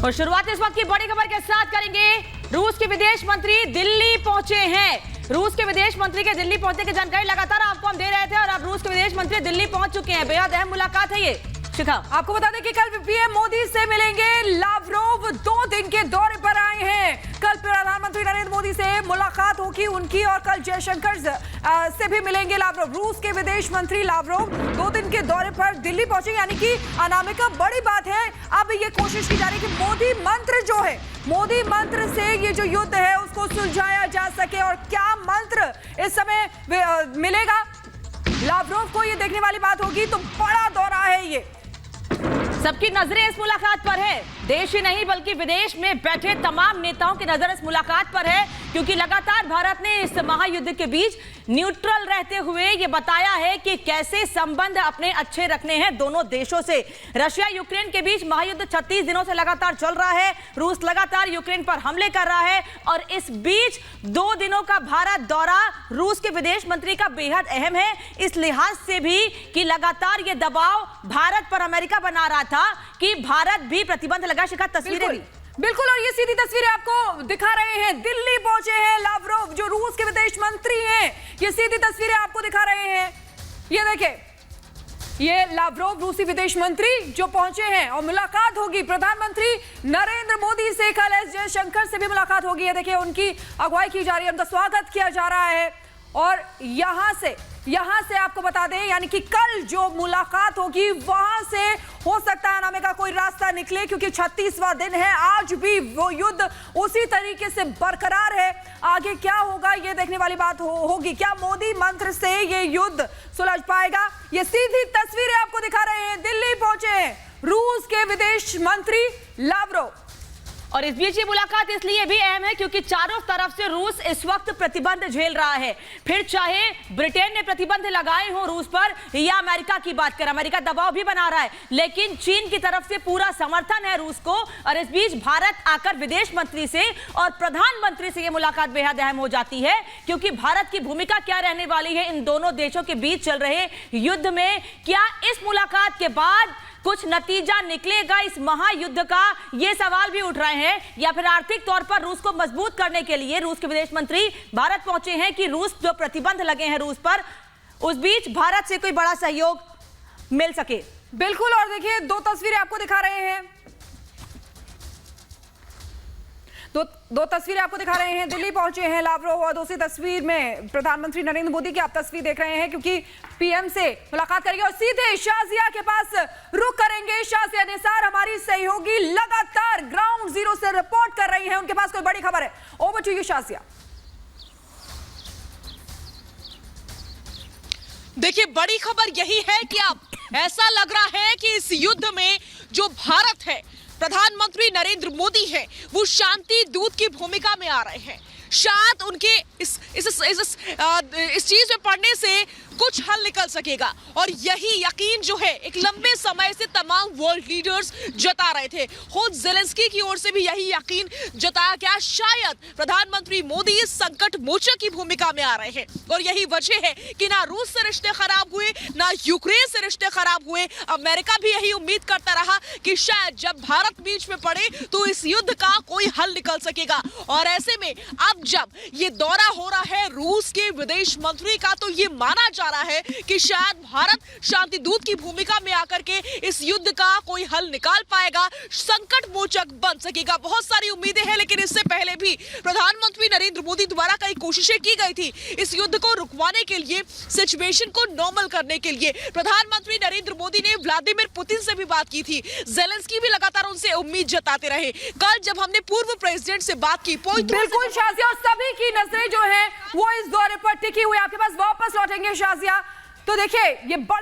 और शुरुआत इस वक्त की बड़ी खबर के साथ करेंगे। रूस के विदेश मंत्री दिल्ली पहुंचे हैं। रूस के विदेश मंत्री के दिल्ली पहुंचने की जानकारी लगातार आपको हम दे रहे थे और अब रूस के विदेश मंत्री दिल्ली पहुंच चुके हैं। बेहद अहम मुलाकात है ये। शिखा, आपको बता दें कि कल पीएम मोदी से मिलेंगे लावरोव। 2 दिन के दौरे पर आए हैं। कल प्रधानमंत्री नरेंद्र मोदी से मुलाकात होगी उनकी और कल जयशंकर से भी मिलेंगे लावरोव। रूस के विदेश मंत्री लावरोव 2 दिन के दौरे पर दिल्ली पहुंचे, यानी कि अनामिका बड़ी बात है। अब ये कोशिश की जा रही है कि मोदी मंत्र जो है, मोदी मंत्र से ये जो युद्ध है उसको सुलझाया जा सके। और क्या मंत्र इस समय मिलेगा लावरोव को, ये देखने वाली बात होगी। तो बड़ा दौरा है ये। सबकी नजरें इस मुलाकात पर है। देश ही नहीं बल्कि विदेश में बैठे तमाम नेताओं की नजर इस मुलाकात पर है, क्योंकि लगातार भारत ने इस महायुद्ध के बीच न्यूट्रल रहते हुए ये बताया है कि कैसे संबंध अपने अच्छे रखने हैं दोनों देशों से। रशिया यूक्रेन के बीच महायुद्ध 36 दिनों से लगातार चल रहा है। रूस लगातार यूक्रेन पर हमले कर रहा है और इस बीच 2 दिनों का भारत दौरा रूस के विदेश मंत्री का बेहद अहम है, इस लिहाज से भी कि लगातार ये दबाव भारत पर अमेरिका बना रहा था कि भारत भी प्रतिबंध लगा। शिखा, तस्वीरें भी बिल्कुल, और ये सीधी तस्वीरें आपको दिखा रहे हैं। दिल्ली पहुंचे हैं लावरोव, जो रूस के विदेश मंत्री हैं। ये सीधी तस्वीरें आपको दिखा रहे हैं। ये देखें, ये लावरोव रूसी विदेश मंत्री जो पहुंचे हैं और मुलाकात होगी प्रधानमंत्री नरेंद्र मोदी से। कल एस जयशंकर से भी मुलाकात होगी। ये देखिए, उनकी अगुवाई की जा रही है, उनका स्वागत किया जा रहा है। और यहां से आपको बता दें, यानी कि कल जो मुलाकात होगी वहां से हो सकता है अनामिका कोई रास्ता निकले, क्योंकि 36वां दिन है। आज भी वो युद्ध उसी तरीके से बरकरार है। आगे क्या होगा ये देखने वाली बात होगी। क्या मोदी मंत्र से ये युद्ध सुलझ पाएगा? ये सीधी तस्वीरें आपको दिखा रहे हैं। दिल्ली पहुंचे हैं रूस के विदेश मंत्री लावरोव। और इस बीच ये मुलाकात इसलिए भी अहम है क्योंकि चारों तरफ से रूस इस वक्त प्रतिबंध झेल रहा है। फिर चाहे ब्रिटेन ने प्रतिबंध लगाए हो रूस पर या अमेरिका की बात करें, अमेरिका दबाव भी बना रहा है, लेकिन चीन की तरफ से पूरा समर्थन है रूस को। और इस बीच भारत आकर विदेश मंत्री से और प्रधानमंत्री से यह मुलाकात बेहद अहम हो जाती है, क्योंकि भारत की भूमिका क्या रहने वाली है इन दोनों देशों के बीच चल रहे युद्ध में। क्या इस मुलाकात के बाद कुछ नतीजा निकलेगा इस महायुद्ध का, ये सवाल भी उठ रहे हैं, या फिर आर्थिक तौर पर रूस को मजबूत करने के लिए रूस के विदेश मंत्री भारत पहुंचे हैं कि रूस जो प्रतिबंध लगे हैं रूस पर, उस बीच भारत से कोई बड़ा सहयोग मिल सके। बिल्कुल, और देखिए 2 तस्वीरें आपको दिखा रहे हैं। दो तस्वीरें आपको दिखा रहे हैं। दिल्ली पहुंचे हैं लावरोव और दूसरी तस्वीर में प्रधानमंत्री नरेंद्र मोदी की आप तस्वीर देख रहे हैं, क्योंकि पीएम से मुलाकात करेंगे और सीधे शाजिया के पास रुख करेंगे। शाजिया निसार हमारी सहयोगी लगातार ग्राउंड जीरो से रिपोर्ट कर रही हैं, उनके पास कोई बड़ी खबर है। Over to you Shazia. देखिए, बड़ी खबर यही है कि अब ऐसा लग रहा है कि इस युद्ध में जो भारत है, प्रधानमंत्री नरेंद्र मोदी है, वो शांति दूत की भूमिका में आ रहे हैं। शायद उनके इस चीज में पढ़ने से कुछ हल निकल सकेगा, और यही यकीन जो है एक लंबे समय से तमाम वर्ल्ड लीडर्स जता रहे थे। खुद ज़ेलेंस्की की ओर से भी यही यकीन जताया गया, शायद प्रधानमंत्री मोदी इस संकट मोचक की भूमिका में आ रहे हैं। और यही वजह है कि ना रूस से रिश्ते खराब हुए, ना यूक्रेन से रिश्ते खराब हुए। अमेरिका भी यही उम्मीद करता रहा कि शायद जब भारत बीच में पड़े तो इस युद्ध का कोई हल निकल सकेगा। और ऐसे में अब जब ये दौरा हो रहा है रूस के विदेश मंत्री का, तो ये माना जा रहा है कि शायद भारत शांति दूत की भूमिका में आकर के इस युद्ध का कोई हल निकाल पाएगा, संकट मोचक बन सकेगा। बहुत सारी उम्मीदें हैं, लेकिन इससे पहले भी प्रधानमंत्री नरेंद्र मोदी द्वारा कई कोशिशें की गई थी इस युद्ध को रुकवाने के लिए, सिचुएशन को नॉर्मल करने के लिए। प्रधानमंत्री नरेंद्र मोदी ने व्लादिमीर पुतिन से भी बात की थी, ज़ेलेंस्की भी लगातार उनसे उम्मीद जताते रहे। कल जब हमने पूर्व प्रेसिडेंट से बात की, बिल्कुल शाजिया, और सभी की नजरें जो है वो इस दौरे पर टिकी हुई। आपके पास वापस लौटेंगे शाजिया। तो देखिए, ये बड़ी